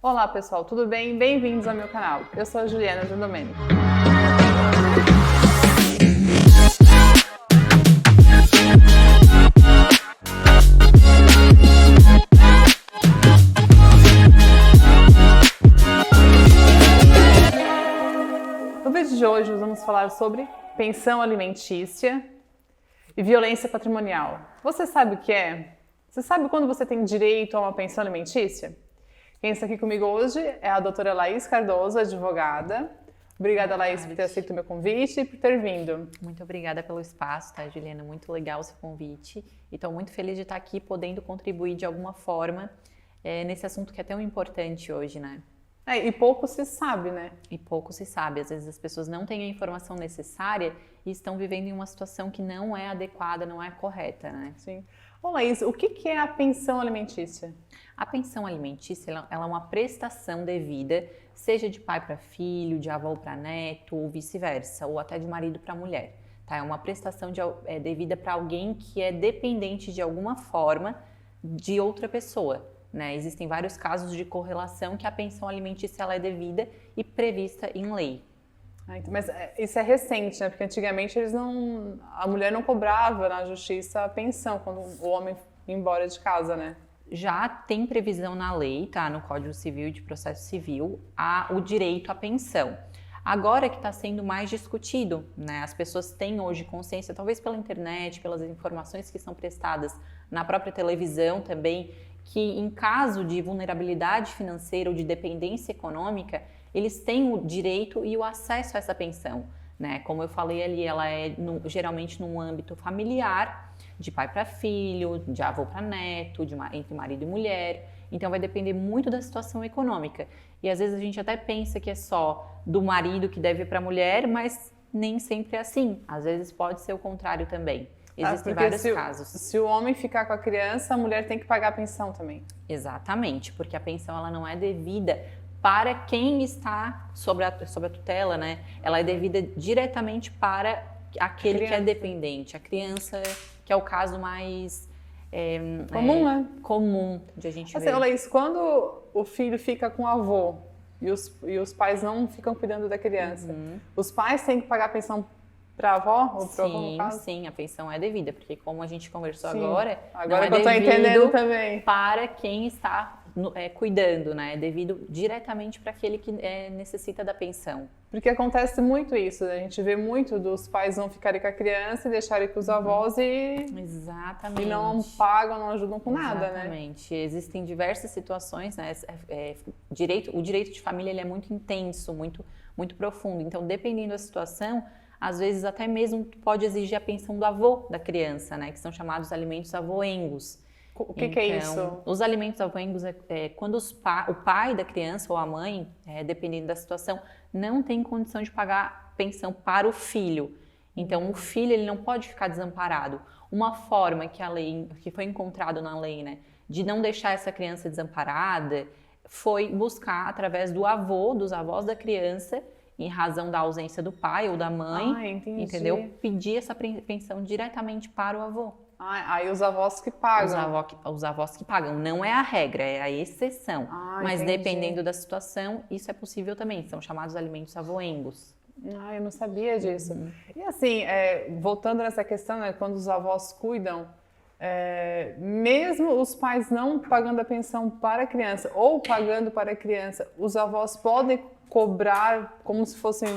Olá pessoal, tudo bem? Bem-vindos ao meu canal. Eu sou a Juliana de Domênico. No vídeo de hoje nós vamos falar sobre pensão alimentícia e violência patrimonial. Você sabe o que é? Você sabe quando você tem direito a uma pensão alimentícia? Quem está aqui comigo hoje é a doutora Laís Cardoso, advogada. Obrigada, Laís, por ter aceito o meu convite e por ter vindo. Muito obrigada pelo espaço, tá, Juliana? Muito legal o seu convite. E estou muito feliz de estar aqui podendo contribuir de alguma forma nesse assunto que é tão importante hoje, né? E pouco se sabe, né? E pouco se sabe. Às vezes as pessoas não têm a informação necessária e estão vivendo em uma situação que não é adequada, não é correta, né? Sim. Ô, Laís, o que é a pensão alimentícia? A pensão alimentícia, ela é uma prestação devida, seja de pai para filho, de avô para neto, ou vice-versa, ou até de marido para mulher. Tá? É uma prestação devida para alguém que é dependente de alguma forma de outra pessoa. Né? Existem vários casos de correlação que a pensão alimentícia ela é devida e prevista em lei. Mas isso é recente, né? Porque antigamente a mulher não cobrava na justiça a pensão quando o homem ia embora de casa, né? Já tem previsão na lei, tá? No Código Civil e de Processo Civil, o direito à pensão. Agora que está sendo mais discutido, né? As pessoas têm hoje consciência, talvez pela internet, pelas informações que são prestadas na própria televisão também, que em caso de vulnerabilidade financeira ou de dependência econômica, eles têm o direito e o acesso a essa pensão, né? Como eu falei ali, ela é geralmente num âmbito familiar, de pai para filho, de avô para neto, entre marido e mulher. Então vai depender muito da situação econômica. E às vezes a gente até pensa que é só do marido que deve para a mulher, mas nem sempre é assim. Às vezes pode ser o contrário também. Existem vários casos. Se o homem ficar com a criança, a mulher tem que pagar a pensão também. Exatamente, porque a pensão ela não é devida para quem está sobre a tutela, né? Ela é devida diretamente para aquele que é dependente, a criança, que é o caso mais comum, né? Comum de a gente ver. Assim, Laís, quando o filho fica com o avô e os pais não ficam cuidando da criança, os pais têm que pagar a pensão para a avó ou para o avô, no caso? Sim, a pensão é devida, porque como a gente conversou agora não é que eu estou entendendo também. Para quem está cuidando, né? É devido diretamente para aquele que necessita da pensão. Porque acontece muito isso, né? A gente vê muito dos pais não ficarem com a criança e deixarem com os avós Exatamente. E não pagam, não ajudam com nada, né? Exatamente. Existem diversas situações, né? O direito de família ele é muito intenso, muito profundo. Então, dependendo da situação, às vezes até mesmo pode exigir a pensão do avô da criança, né? Que são chamados alimentos avoengos. O que é isso? Os alimentos avoengos é quando o pai da criança ou a mãe, dependendo da situação, não tem condição de pagar pensão para o filho. Então, o filho ele não pode ficar desamparado. Uma forma que foi encontrado na lei, né, de não deixar essa criança desamparada, foi buscar através dos avós da criança, em razão da ausência do pai ou da mãe, entendeu? Pedir essa pensão diretamente para o avô. Aí os avós que pagam. Os avós que pagam. Não é a regra, é a exceção. Mas dependendo da situação, isso é possível também. São chamados alimentos avoengos. Eu não sabia disso. E assim, voltando nessa questão, né, quando os avós cuidam, mesmo os pais não pagando a pensão para a criança ou pagando para a criança, os avós podem cobrar como se fossem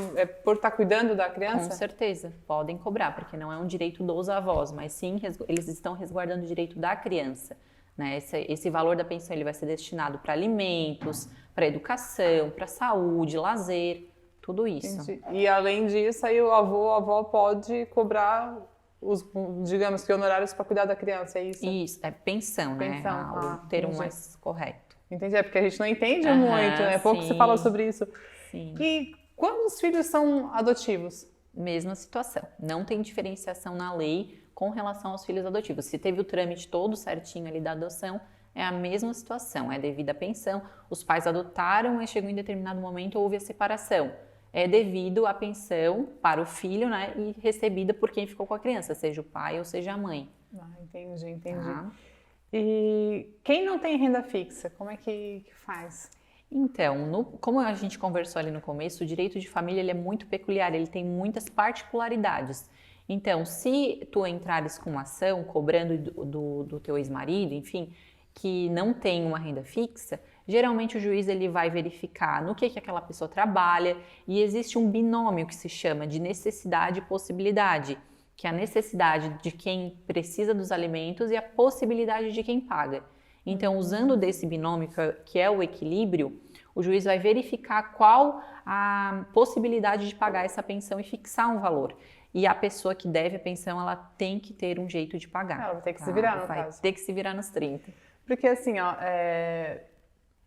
por estar cuidando da criança? Com certeza, podem cobrar, porque não é um direito dos avós, mas sim eles estão resguardando o direito da criança. Né? Esse valor da pensão ele vai ser destinado para alimentos, para educação, para saúde, lazer, tudo isso. Entendi. E além disso, aí a avó pode cobrar digamos que honorários para cuidar da criança, é isso? Isso, é pensão, né? O termo mais correto. Entendi, porque a gente não entende muito, né? Pouco se fala sobre isso. Sim. E quando os filhos são adotivos? Mesma situação. Não tem diferenciação na lei com relação aos filhos adotivos. Se teve o trâmite todo certinho ali da adoção, é a mesma situação. É devida a pensão. Os pais adotaram e chegou em determinado momento houve a separação. É devido à pensão para o filho, né? E recebida por quem ficou com a criança, seja o pai ou seja a mãe. Entendi. Tá? E quem não tem renda fixa, como é que faz? Então, como a gente conversou ali no começo, o direito de família ele é muito peculiar, ele tem muitas particularidades. Então, se tu entrares com uma ação cobrando do teu ex-marido, enfim, que não tem uma renda fixa, geralmente o juiz ele vai verificar no que aquela pessoa trabalha e existe um binômio que se chama de necessidade e possibilidade, que é a necessidade de quem precisa dos alimentos e a possibilidade de quem paga. Então, usando desse binômio, que é o equilíbrio, o juiz vai verificar qual a possibilidade de pagar essa pensão e fixar um valor. E a pessoa que deve a pensão, ela tem que ter um jeito de pagar. Ela vai ter que se virar, no caso. Vai ter que se virar nos 30. Porque assim, ó,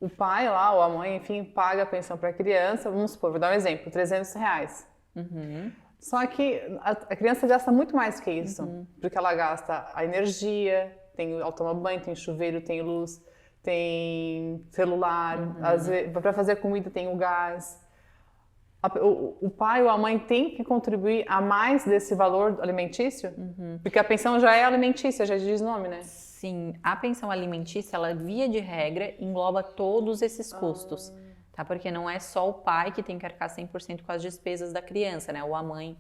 o pai lá, ou a mãe, enfim, paga a pensão para a criança, vamos supor, vou dar um exemplo, R$300. Só que a criança gasta muito mais que isso, porque ela gasta a energia, ela toma banho, tem chuveiro, tem luz, tem celular, para fazer comida tem o gás. O pai ou a mãe tem que contribuir a mais desse valor alimentício? Porque a pensão já é alimentícia, já diz nome, né? Sim, a pensão alimentícia, ela via de regra engloba todos esses custos, tá? Porque não é só o pai que tem que arcar 100% com as despesas da criança, né? Ou a mãe,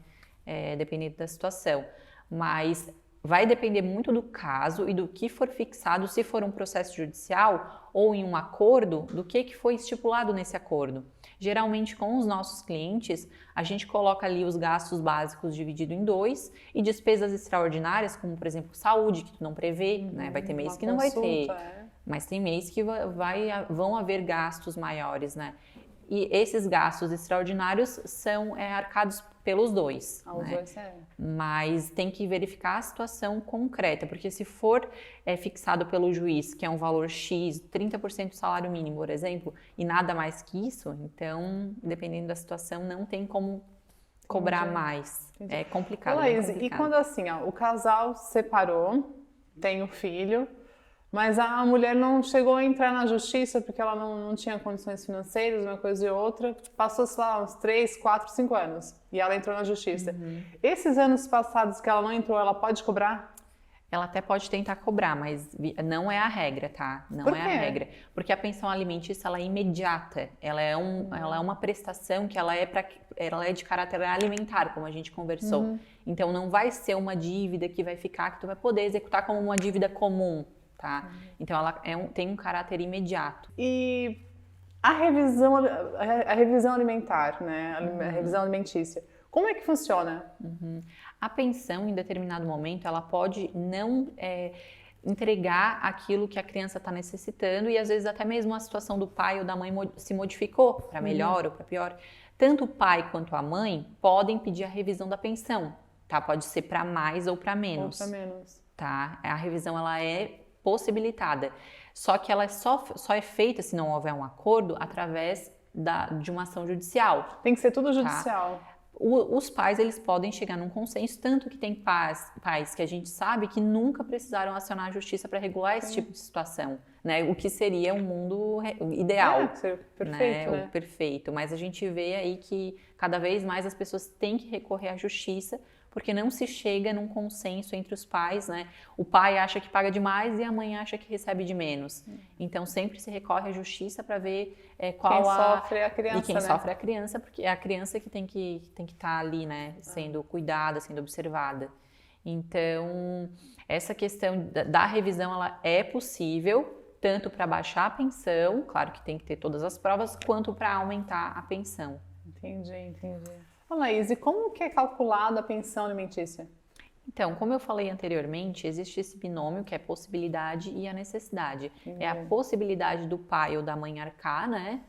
dependendo da situação. Mas vai depender muito do caso e do que for fixado, se for um processo judicial ou em um acordo, do que foi estipulado nesse acordo. Geralmente, com os nossos clientes, a gente coloca ali os gastos básicos dividido em 2 e despesas extraordinárias, como, por exemplo, saúde, que tu não prevê, né? Vai ter mês que não vai ter, mas tem mês que vão haver gastos maiores, né? E esses gastos extraordinários são arcados pelos dois. Os dois Mas tem que verificar a situação concreta, porque se for fixado pelo juiz, que é um valor X, 30% do salário mínimo, por exemplo, e nada mais que isso, então, dependendo da situação, não tem como cobrar mais. É complicado. Laís, e quando assim, ó, o casal se separou, tem um filho, mas a mulher não chegou a entrar na justiça porque ela não tinha condições financeiras, uma coisa e outra. Passou, sei lá, uns 3, 4, 5 anos e ela entrou na justiça. Esses anos passados que ela não entrou, ela pode cobrar? Ela até pode tentar cobrar, mas não é a regra, tá? Não Por é quê? a regra. Porque a pensão alimentícia, ela é imediata. Ela é uma prestação que ela é de caráter alimentar, como a gente conversou. Então, não vai ser uma dívida que vai ficar, que tu vai poder executar como uma dívida comum. Tá? Então ela tem um caráter imediato. E a revisão alimentar, né? A revisão alimentícia, como é que funciona? A pensão, em determinado momento, ela pode não entregar aquilo que a criança está necessitando e às vezes até mesmo a situação do pai ou da mãe se modificou para melhor ou para pior. Tanto o pai quanto a mãe podem pedir a revisão da pensão, tá? Pode ser para mais ou para menos. Ou para menos. Tá? A revisão ela é possibilitada, só que ela só é feita, se não houver um acordo, através de uma ação judicial. Tem que ser tudo judicial. Tá? Os pais, eles podem chegar num consenso, tanto que tem pais que a gente sabe que nunca precisaram acionar a justiça para regular esse tipo de situação, né? O que seria um mundo ideal. Perfeito, né? O perfeito. Mas a gente vê aí que cada vez mais as pessoas têm que recorrer à justiça, porque não se chega num consenso entre os pais, né? O pai acha que paga demais e a mãe acha que recebe de menos. Então, sempre se recorre à justiça para ver qual quem sofre é a criança, e quem sofre é a criança, porque é a criança que tem que estar ali, né? Sendo cuidada, sendo observada. Então, essa questão da revisão, ela é possível, tanto para baixar a pensão, claro que tem que ter todas as provas, quanto para aumentar a pensão. Entendi. Laís, e como que é calculada a pensão alimentícia? Então, como eu falei anteriormente, existe esse binômio que é a possibilidade e a necessidade. É a possibilidade do pai ou da mãe arcar, né?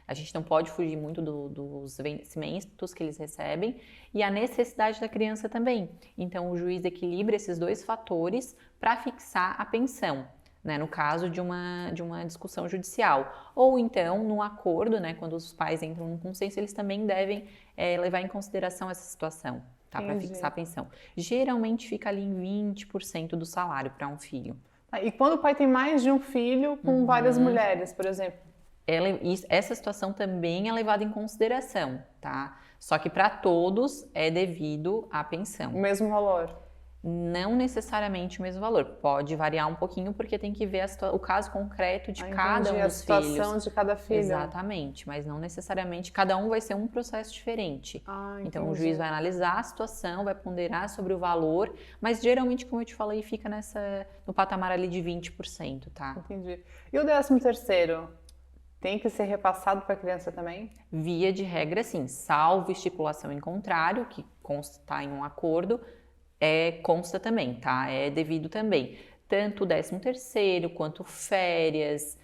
A gente não pode fugir muito dos vencimentos que eles recebem, e a necessidade da criança também. Então, o juiz equilibra esses dois fatores para fixar a pensão. Né, no caso de uma discussão judicial. Ou então, num acordo, né, quando os pais entram num consenso, eles também devem levar em consideração essa situação, tá, para fixar a pensão. Geralmente fica ali em 20% do salário para um filho. E quando o pai tem mais de um filho com várias mulheres, por exemplo? Essa situação também é levada em consideração, tá? Só que para todos é devido à pensão. O mesmo valor? Não necessariamente o mesmo valor, pode variar um pouquinho porque tem que ver o caso concreto de cada um a dos situação filhos. de cada filho. Exatamente, mas não necessariamente, cada um vai ser um processo diferente. Então o juiz vai analisar a situação, vai ponderar sobre o valor, mas geralmente, como eu te falei, fica no patamar ali de 20%, tá? Entendi. E o 13º? Tem que ser repassado para a criança também? Via de regra, sim, salvo estipulação em contrário, que consta em um acordo, consta também, tá? É devido também. Tanto o 13º, quanto férias,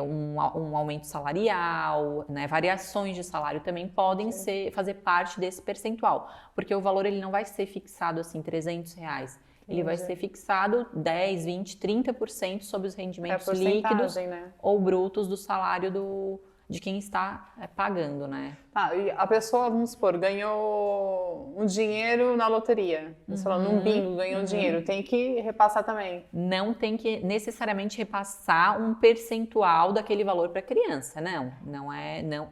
um aumento salarial, né? Variações de salário também podem fazer parte desse percentual. Porque o valor ele não vai ser fixado assim, R$300. Ele vai ser fixado 10, 20, 30% sobre os rendimentos líquidos, né? Ou brutos do salário de quem está pagando, né? E a pessoa, vamos supor, ganhou um dinheiro na loteria, num bingo, ganhou dinheiro, tem que repassar também? Não tem que necessariamente repassar um percentual daquele valor para a criança,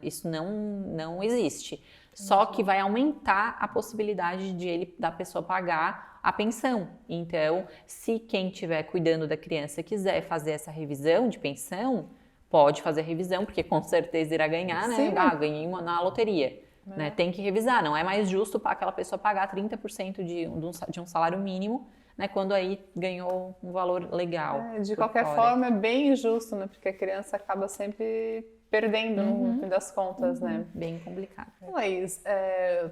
isso não existe. Só que vai aumentar a possibilidade da pessoa pagar a pensão. Então, se quem estiver cuidando da criança quiser fazer essa revisão de pensão, pode fazer a revisão, porque com certeza irá ganhar, né? Ganhei na loteria. Né? Tem que revisar, não é mais justo para aquela pessoa pagar 30% de um salário mínimo, né? Quando aí ganhou um valor legal. De qualquer forma, é bem injusto, né? Porque a criança acaba sempre perdendo no fim das contas, né? Bem complicado. Laís,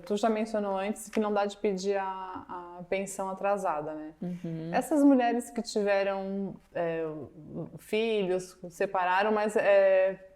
tu já mencionou antes que não dá de pedir a pensão atrasada, né? Essas mulheres que tiveram filhos, separaram, mas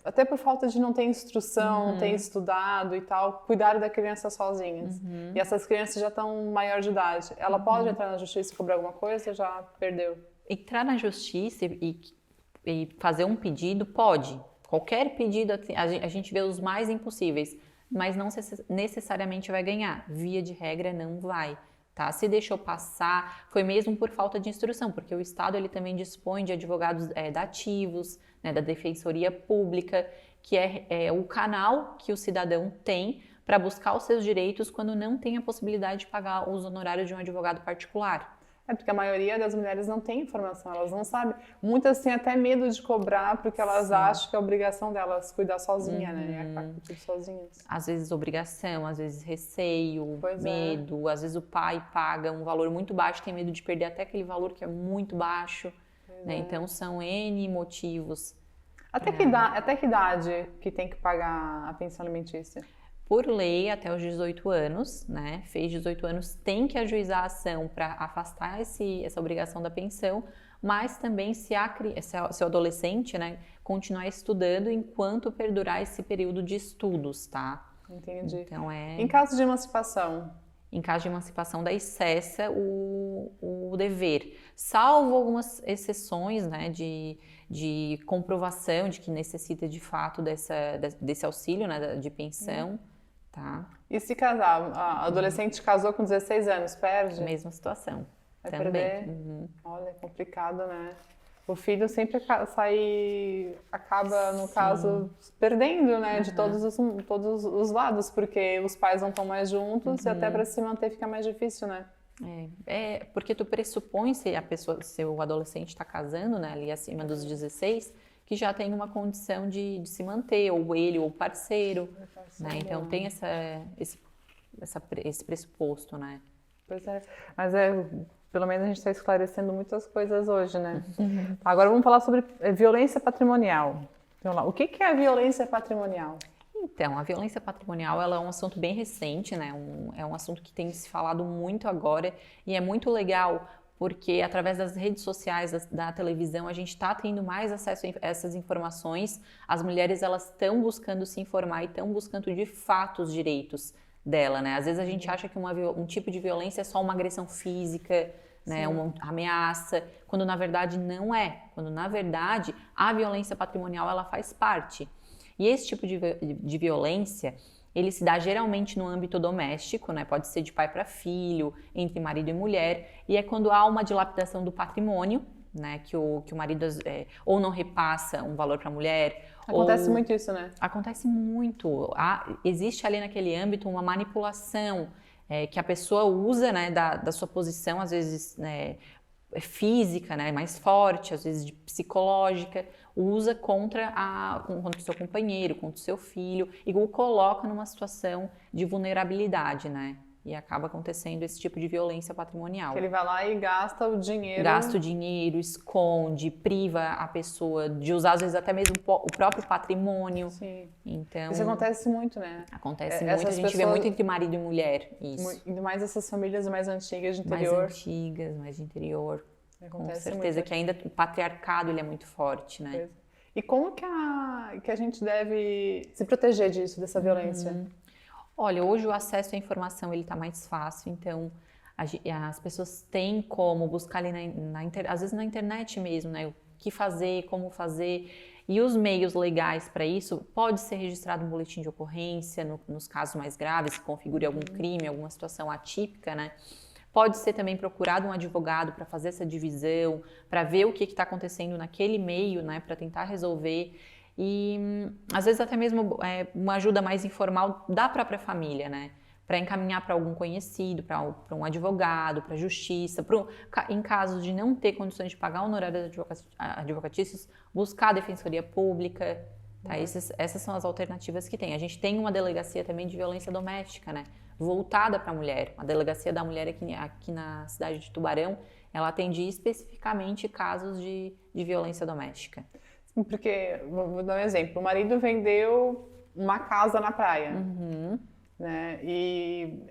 até por falta de não ter instrução, não ter estudado e tal, cuidaram da criança sozinhas. E essas crianças já estão maior de idade. Ela pode entrar na justiça e cobrar alguma coisa ou já perdeu? Entrar na justiça e fazer um pedido, pode. Qualquer pedido, a gente vê os mais impossíveis, mas não necessariamente vai ganhar. Via de regra, não vai. Tá? Se deixou passar, foi mesmo por falta de instrução, porque o Estado ele também dispõe de advogados dativos, né, da Defensoria Pública, que é o canal que o cidadão tem para buscar os seus direitos quando não tem a possibilidade de pagar os honorários de um advogado particular. Porque a maioria das mulheres não tem informação, elas não sabem. Muitas têm até medo de cobrar porque elas acham que é obrigação delas cuidar sozinha, né? Tudo sozinhas. Às vezes obrigação, às vezes receio, medo. Às vezes o pai paga um valor muito baixo, tem medo de perder até aquele valor que é muito baixo. Né? Então são N motivos. Até que idade que tem que pagar a pensão alimentícia? Por lei, até os 18 anos, né? Fez 18 anos, tem que ajuizar a ação para afastar essa obrigação da pensão, mas também se o adolescente, né, continuar estudando enquanto perdurar esse período de estudos, tá? Entendi. Então Em caso de emancipação? Em caso de emancipação, daí cessa o dever, salvo algumas exceções, né, de comprovação de que necessita de fato desse auxílio, né, de pensão. Tá. E se casar? A adolescente casou com 16 anos, perde? Mesma situação. Vai também. Perder? Olha, é complicado, né? O filho sempre acaba, no caso, perdendo, né? De todos os lados, porque os pais não estão mais juntos e até para se manter fica mais difícil, né? Porque tu pressupõe se o adolescente está casando, né? Ali acima dos 16, que já tem uma condição de se manter, ou ele, ou o parceiro, né? Então tem esse pressuposto, né? Pois é, mas pelo menos a gente está esclarecendo muitas coisas hoje, né? Agora vamos falar sobre violência patrimonial. Então, o que é a violência patrimonial? Então, a violência patrimonial ela é um assunto bem recente, né? É um assunto que tem se falado muito agora e é muito legal porque através das redes sociais, da televisão, a gente está tendo mais acesso a essas informações. As mulheres elas estão buscando se informar e estão buscando de fato os direitos dela, né? Às vezes a gente acha que um tipo de violência é só uma agressão física, né? Uma ameaça, quando na verdade não é. Quando na verdade a violência patrimonial ela faz parte. E esse tipo de violência ele se dá geralmente no âmbito doméstico, né? Pode ser de pai para filho, entre marido e mulher, e é quando há uma dilapidação do patrimônio, né? Que o marido ou não repassa um valor para a mulher. Acontece muito isso, né? Acontece muito. Existe ali naquele âmbito uma manipulação que a pessoa usa, né, da sua posição, às vezes, né, física, né, mais forte, às vezes psicológica, usa contra o seu companheiro, contra o seu filho e o coloca numa situação de vulnerabilidade, né? E acaba acontecendo esse tipo de violência patrimonial. Que ele vai lá e gasta o dinheiro. Gasta o dinheiro, esconde, priva a pessoa de usar, às vezes, até mesmo o próprio patrimônio. Sim. Então, isso acontece muito, né? Acontece muito, a gente vê muito entre marido e mulher, isso. Ainda mais essas famílias mais antigas de interior. Mais antigas, mais de interior. Acontece com certeza muito. Que ainda o patriarcado ele é muito forte, né? E como que a gente deve se proteger disso, dessa violência? Olha, hoje o acesso à informação ele está mais fácil, então as pessoas têm como buscar ali às vezes na internet mesmo, né? O que fazer, como fazer. E os meios legais para isso pode ser registrado um boletim de ocorrência nos casos mais graves, que configure algum crime, alguma situação atípica, né? Pode ser também procurado um advogado para fazer essa divisão, para ver o que está acontecendo naquele meio, né? Para tentar resolver. E às vezes até mesmo uma ajuda mais informal da própria família, né? Para encaminhar para algum conhecido, para um advogado, para a justiça, em caso de não ter condições de pagar honorários advocatícios, buscar a defensoria pública. Tá? Essas são as alternativas que tem. A gente tem uma delegacia também de violência doméstica, né? Voltada para a mulher. A delegacia da mulher aqui na cidade de Tubarão, ela atende especificamente casos de violência doméstica. Porque, vou dar um exemplo, o marido vendeu uma casa na praia, né? E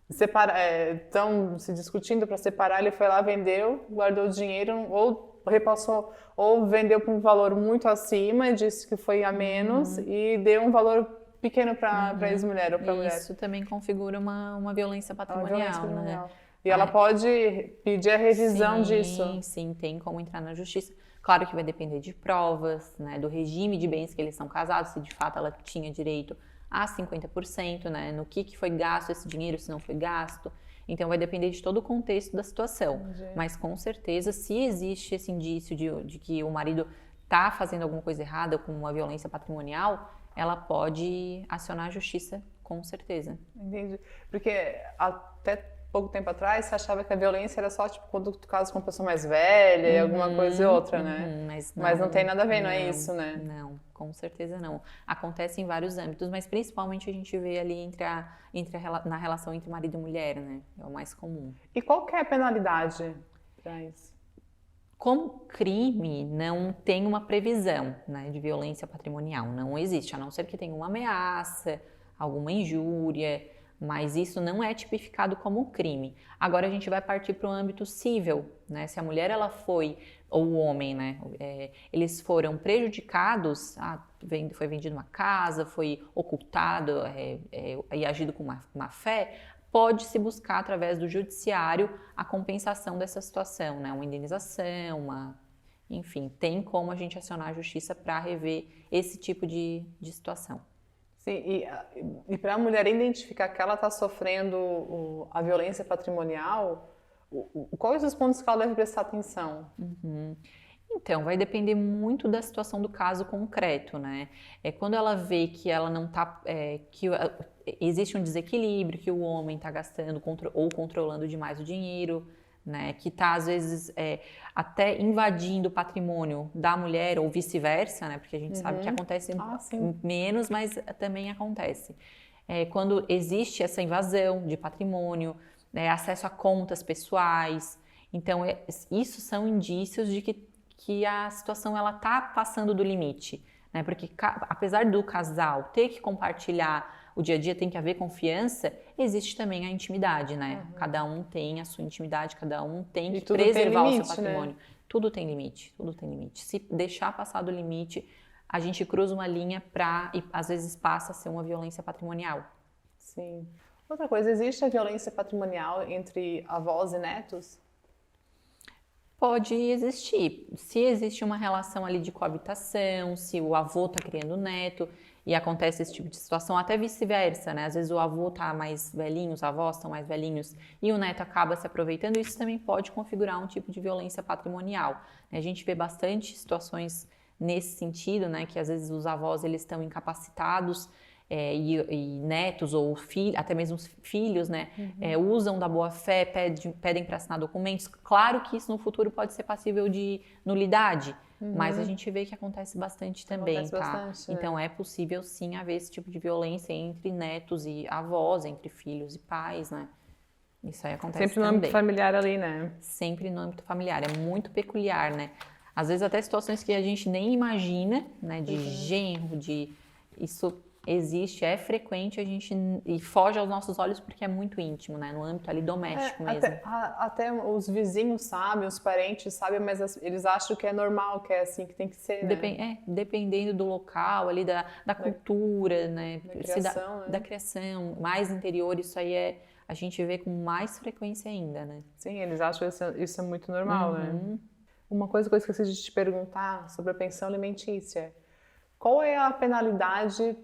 estão se discutindo para separar, ele foi lá, vendeu, guardou o dinheiro, ou repassou, ou vendeu por um valor muito acima, disse que foi a menos e deu um valor pequeno para a ex-mulher ou para a mulher. Isso também configura uma violência patrimonial, né? E ela pode pedir a revisão disso. Sim, tem como entrar na justiça. Claro que vai depender de provas, né, do regime de bens que eles são casados, se de fato ela tinha direito a 50%, né, no que foi gasto esse dinheiro, se não foi gasto. Então vai depender de todo o contexto da situação. Entendi. Mas com certeza, se existe esse indício de que o marido está fazendo alguma coisa errada com uma violência patrimonial, ela pode acionar a justiça, com certeza. Entendi. Porque até pouco tempo atrás, você achava que a violência era só tipo quando tu casa com uma pessoa mais velha e alguma coisa e outra, né? Mas não tem nada a ver, não é isso, né? Não, com certeza não. Acontece em vários âmbitos, mas principalmente a gente vê ali na relação entre marido e mulher, né? É o mais comum. E qual que é a penalidade para isso? Como crime, não tem uma previsão, né, de violência patrimonial. Não existe, a não ser que tenha uma ameaça, alguma injúria, mas isso não é tipificado como crime. Agora a gente vai partir para o âmbito civil, né? Se a mulher ou o homem, né? Eles foram prejudicados, foi vendido uma casa, foi ocultado e agido com má fé, pode-se buscar através do judiciário a compensação dessa situação, né? Uma indenização, enfim, tem como a gente acionar a justiça para rever esse tipo de situação. Sim, e para a mulher identificar que ela está sofrendo a violência patrimonial, quais os pontos que ela deve prestar atenção? Então, vai depender muito da situação do caso concreto, né? Quando ela vê que ela não está, existe um desequilíbrio, que o homem está gastando ou controlando demais o dinheiro, né, que está às vezes até invadindo o patrimônio da mulher ou vice-versa, né, porque a gente sabe que acontece menos, mas também acontece. Quando existe essa invasão de patrimônio, acesso a contas pessoais, então isso são indícios de que a situação ela está passando do limite, né, porque apesar do casal ter que compartilhar o dia a dia, tem que haver confiança, existe também a intimidade, né? Cada um tem a sua intimidade, cada um tem que preservar o seu patrimônio. Né? Tudo tem limite, tudo tem limite. Se deixar passar do limite, a gente cruza uma linha e às vezes passa a ser uma violência patrimonial. Sim. Outra coisa, existe a violência patrimonial entre avós e netos? Pode existir. Se existe uma relação ali de coabitação, se o avô está criando neto e acontece esse tipo de situação, até vice-versa, né? Às vezes o avô está mais velhinho, os avós estão mais velhinhos e o neto acaba se aproveitando, isso também pode configurar um tipo de violência patrimonial. A gente vê bastante situações nesse sentido, né, que às vezes os avós eles estão incapacitados e netos ou até mesmo os filhos, né, usam da boa fé, pedem para assinar documentos. Claro que isso no futuro pode ser passível de nulidade, mas a gente vê que acontece bastante também, Acontece tá? bastante, Então é possível sim haver esse tipo de violência entre netos e avós, entre filhos e pais, né? Isso aí acontece Sempre no também. âmbito familiar ali, né? Sempre no âmbito familiar, é muito peculiar, né? Às vezes até situações que a gente nem imagina, né? De genro, isso existe, é frequente, e foge aos nossos olhos porque é muito íntimo, né? No âmbito ali doméstico mesmo. Até os vizinhos sabem, os parentes sabem, mas eles acham que é normal, que é assim que tem que ser, né? Dependendo do local ali, da cultura, né? Da criação, mais interior, isso aí a gente vê com mais frequência ainda, né? Sim, eles acham isso é muito normal, né? Uma coisa que eu esqueci de te perguntar sobre a pensão alimentícia. Qual é a penalidade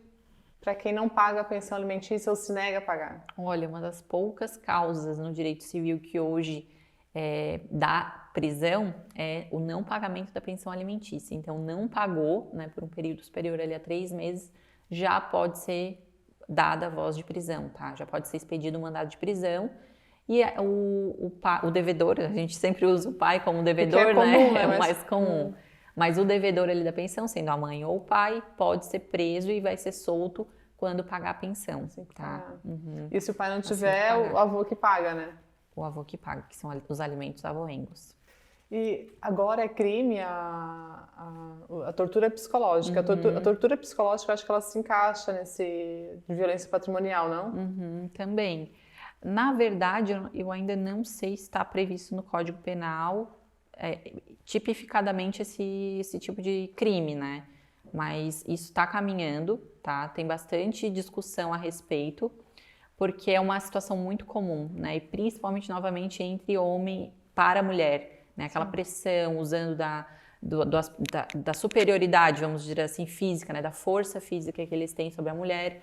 para quem não paga a pensão alimentícia ou se nega a pagar? Olha, uma das poucas causas no direito civil que hoje dá prisão é o não pagamento da pensão alimentícia. Então, não pagou, né, por um período superior ali a 3 meses, já pode ser dada a voz de prisão, tá? Já pode ser expedido um mandado de prisão. E o devedor, a gente sempre usa o pai como devedor, comum, né? É o mais comum. Mas o devedor ali da pensão, sendo a mãe ou o pai, pode ser preso e vai ser solto quando pagar a pensão, tá? E se o pai não tiver, o avô que paga, né? O avô que paga, que são os alimentos avoengos. E agora é crime a tortura psicológica. A tortura psicológica, eu acho que ela se encaixa de violência patrimonial, não? Também. Na verdade, eu ainda não sei se está previsto no Código Penal tipificadamente esse tipo de crime, né? Mas isso está caminhando, tá? Tem bastante discussão a respeito, porque é uma situação muito comum, né? E principalmente, novamente, entre homem para mulher, né? Aquela pressão, usando da superioridade, vamos dizer assim, física, né? Da força física que eles têm sobre a mulher.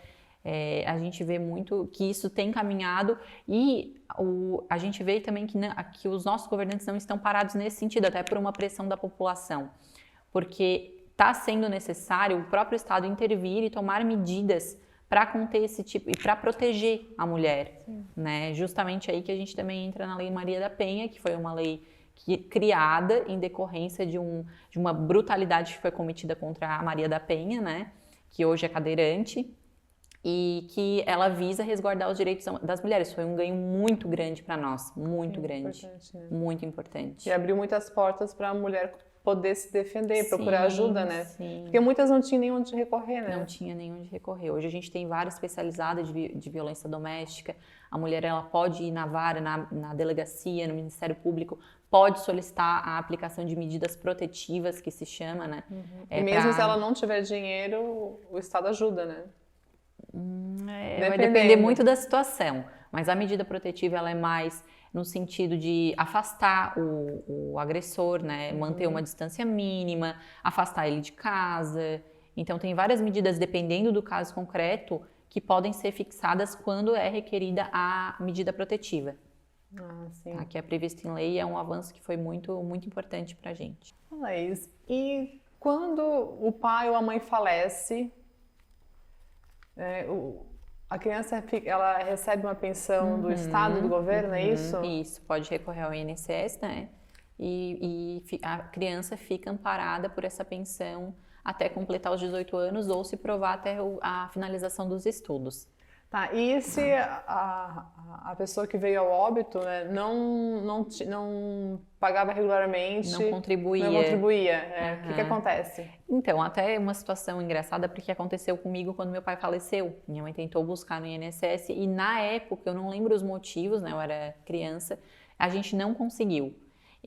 A gente vê muito que isso tem caminhado e a gente vê também que os nossos governantes não estão parados nesse sentido, até por uma pressão da população, porque está sendo necessário o próprio Estado intervir e tomar medidas para conter esse tipo e para proteger a mulher, né? Justamente aí que a gente também entra na Lei Maria da Penha, que foi uma lei criada em decorrência de uma brutalidade que foi cometida contra a Maria da Penha, né? Que hoje é cadeirante. E que ela visa resguardar os direitos das mulheres. Foi um ganho muito grande para nós, muito grande, né? Muito importante. E abriu muitas portas para a mulher poder se defender, procurar ajuda, né? Sim. Porque muitas não tinham nem onde recorrer, né? Não tinha nem onde recorrer. Hoje a gente tem vara especializada de violência doméstica. A mulher ela pode ir na vara, na delegacia, no Ministério Público, pode solicitar a aplicação de medidas protetivas, que se chama, né? E mesmo se ela não tiver dinheiro, o Estado ajuda, né? Vai depender muito da situação, mas a medida protetiva ela é mais no sentido de afastar o agressor, né? Manter uma distância mínima, afastar ele de casa. Então tem várias medidas, dependendo do caso concreto, que podem ser fixadas quando é requerida a medida protetiva. Sim. Aqui é previsto em lei, é um avanço que foi muito, muito importante para a gente. Laís, e quando o pai ou a mãe falece, a criança ela recebe uma pensão do Estado, do governo, é isso? Isso, pode recorrer ao INSS, né? E a criança fica amparada por essa pensão até completar os 18 anos ou se provar até a finalização dos estudos. Tá, e se a pessoa que veio ao óbito, né, não pagava regularmente, não contribuía. O que acontece? Então, até uma situação engraçada, porque aconteceu comigo quando meu pai faleceu. Minha mãe tentou buscar no INSS e na época, eu não lembro os motivos, né, eu era criança, a gente não conseguiu.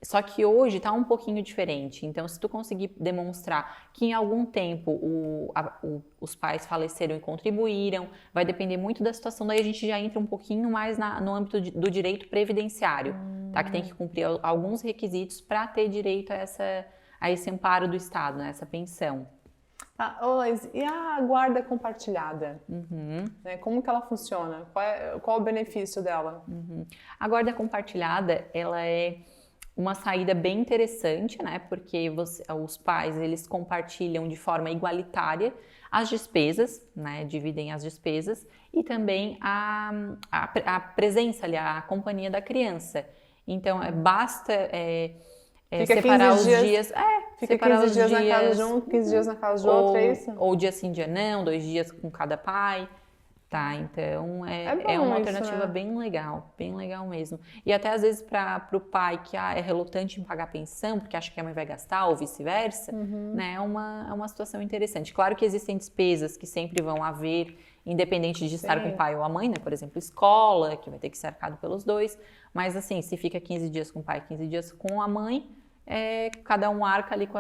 Só que hoje está um pouquinho diferente. Então, se tu conseguir demonstrar que em algum tempo os pais faleceram e contribuíram, vai depender muito da situação. Daí a gente já entra um pouquinho mais no âmbito do direito previdenciário, tá? Que tem que cumprir alguns requisitos para ter direito a esse amparo do Estado, né? Essa pensão. Tá, Laís, e a guarda compartilhada? Né? Como que ela funciona? Qual é o benefício dela? A guarda compartilhada, ela é uma saída bem interessante, né? Porque os pais, eles compartilham de forma igualitária as despesas, né? Dividem as despesas e também a presença ali, a companhia da criança. Então, basta separar os dias. Fica separar 15 os dias na casa de dias, um, 15 dias na casa de outro, é isso? ou dia sim, dia não, 2 dias com cada pai. Tá, então bom é uma isso, alternativa né? bem legal mesmo. E até às vezes para o pai que é relutante em pagar pensão, porque acha que a mãe vai gastar, ou vice-versa, né? É uma situação interessante. Claro que existem despesas que sempre vão haver, independente de estar com o pai ou a mãe, né? Por exemplo, escola, que vai ter que ser arcado pelos dois. Mas assim, se fica 15 dias com o pai, 15 dias com a mãe, cada um arca ali com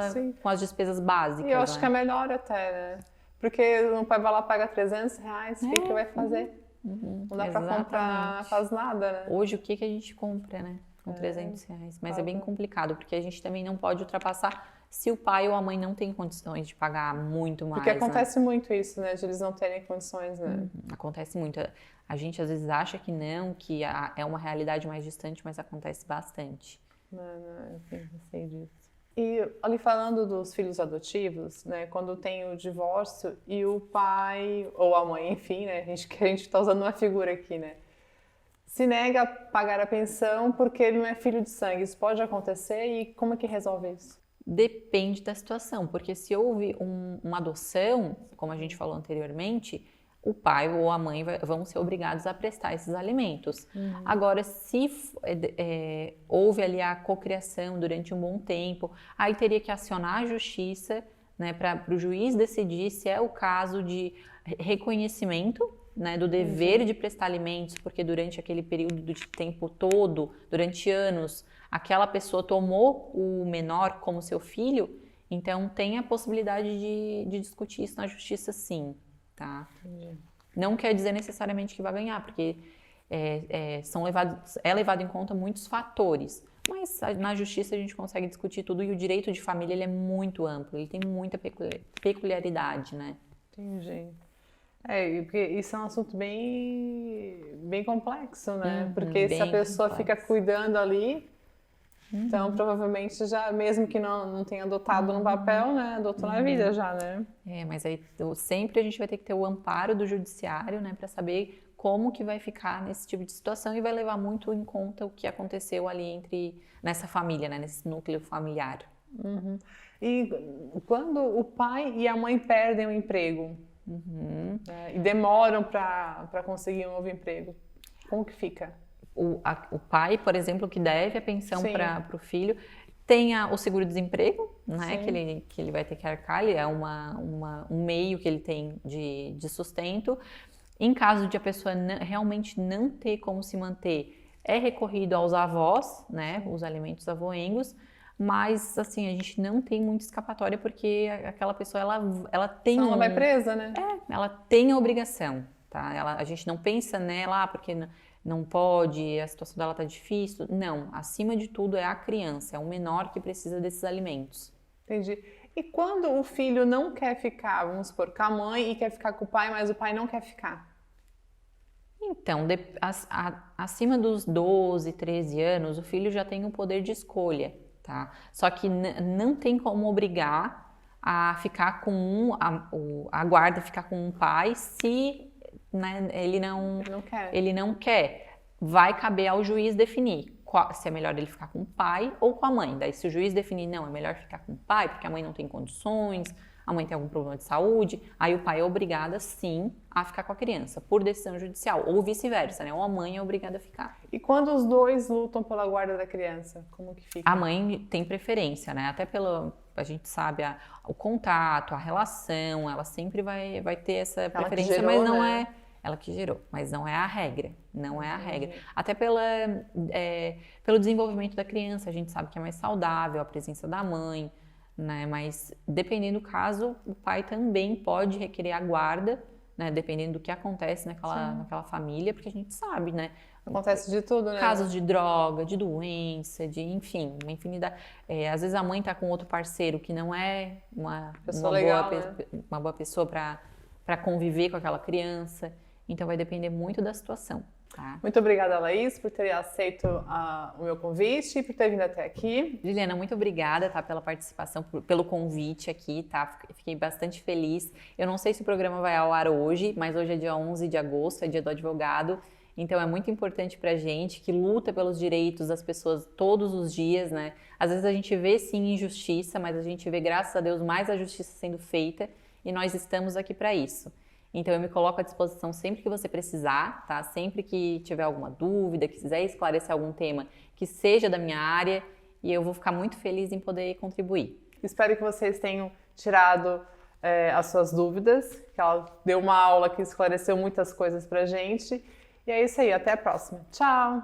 as despesas básicas. E eu acho que é melhor até, né? Porque o pai vai lá pagar R$300, o que vai fazer? Não dá pra comprar quase nada, né? Hoje, o que a gente compra, né? Com R$300. Mas é bem complicado, porque a gente também não pode ultrapassar se o pai ou a mãe não tem condições de pagar muito mais. Porque acontece muito isso, né? De eles não terem condições, né? Acontece muito. A gente às vezes acha que não, que é uma realidade mais distante, mas acontece bastante. Não, eu sei disso. E ali falando dos filhos adotivos, né, quando tem o divórcio e o pai ou a mãe, enfim, né, a gente está usando uma figura aqui, né, se nega a pagar a pensão porque ele não é filho de sangue. Isso pode acontecer e como é que resolve isso? Depende da situação, porque se houve uma adoção, como a gente falou anteriormente, o pai ou a mãe vão ser obrigados a prestar esses alimentos. Agora, se houve ali a cocriação durante um bom tempo, aí teria que acionar a justiça, né, para o juiz decidir se é o caso de reconhecimento, né, do dever de prestar alimentos, porque durante aquele período de tempo todo, durante anos, aquela pessoa tomou o menor como seu filho, então tem a possibilidade de discutir isso na justiça, sim. Tá? Não quer dizer necessariamente que vai ganhar, porque é levado em conta muitos fatores. Mas na justiça a gente consegue discutir tudo e o direito de família ele é muito amplo, ele tem muita peculiaridade, né? Entendi. Porque isso é um assunto bem complexo, né? Porque se a pessoa fica cuidando ali, então provavelmente já, mesmo que não tenha adotado no papel, né? Adotou na vida já, né? Mas aí sempre a gente vai ter que ter o amparo do judiciário, né? Para saber como que vai ficar nesse tipo de situação e vai levar muito em conta o que aconteceu ali nessa família, né? Nesse núcleo familiar. E quando o pai e a mãe perdem o emprego e demoram para conseguir um novo emprego, como que fica? O pai, por exemplo, que deve a pensão para o filho, tem o seguro-desemprego, né? Que ele vai ter que arcar, ele é um meio que ele tem de sustento. Em caso de a pessoa realmente não ter como se manter, é recorrido aos avós, né? Os alimentos avoengos, mas assim, a gente não tem muita escapatória porque aquela pessoa, ela tem ela vai presa, né? Ela tem a obrigação, tá? A gente não pensa nela porque não pode, a situação dela tá difícil. Não, acima de tudo é a criança, é o menor que precisa desses alimentos. Entendi. E quando o filho não quer ficar, vamos supor, com a mãe e quer ficar com o pai, mas o pai não quer ficar? Então, acima dos 12, 13 anos, o filho já tem o poder de escolha, tá? Só que não tem como obrigar a ficar com a guarda ficar com um pai se, né, ele não quer. Vai caber ao juiz definir se é melhor ele ficar com o pai ou com a mãe. Daí, se o juiz definir, não, é melhor ficar com o pai porque a mãe não tem condições, a mãe tem algum problema de saúde, aí o pai é obrigado, sim, a ficar com a criança, por decisão judicial, ou vice-versa, né? Ou a mãe é obrigada a ficar. E quando os dois lutam pela guarda da criança, como que fica? A mãe tem preferência, né? Até a gente sabe, o contato, a relação, ela sempre vai ter essa preferência, gerou, mas não né? ela que gerou, mas não é a regra, não é a regra. Até pelo desenvolvimento da criança, a gente sabe que é mais saudável a presença da mãe, né? Mas dependendo do caso, o pai também pode requerer a guarda, né? Dependendo do que acontece naquela família, porque a gente sabe, né? Acontece de tudo, né? Casos de droga, de doença, enfim, uma infinidade. Às vezes a mãe tá com outro parceiro que não é uma boa pessoa para conviver com aquela criança. Então vai depender muito da situação. Tá? Muito obrigada, Laís, por ter aceito o meu convite e por ter vindo até aqui. Juliana, muito obrigada, tá, pela participação, pelo convite aqui, tá? Fiquei bastante feliz. Eu não sei se o programa vai ao ar hoje, mas hoje é dia 11 de agosto, é dia do advogado. Então é muito importante pra gente que luta pelos direitos das pessoas todos os dias, né? Às vezes a gente vê sim injustiça, mas a gente vê, graças a Deus, mais a justiça sendo feita e nós estamos aqui para isso. Então eu me coloco à disposição sempre que você precisar, tá? Sempre que tiver alguma dúvida, quiser esclarecer algum tema que seja da minha área, e eu vou ficar muito feliz em poder contribuir. Espero que vocês tenham tirado as suas dúvidas, que ela deu uma aula que esclareceu muitas coisas pra gente. E é isso aí, até a próxima. Tchau!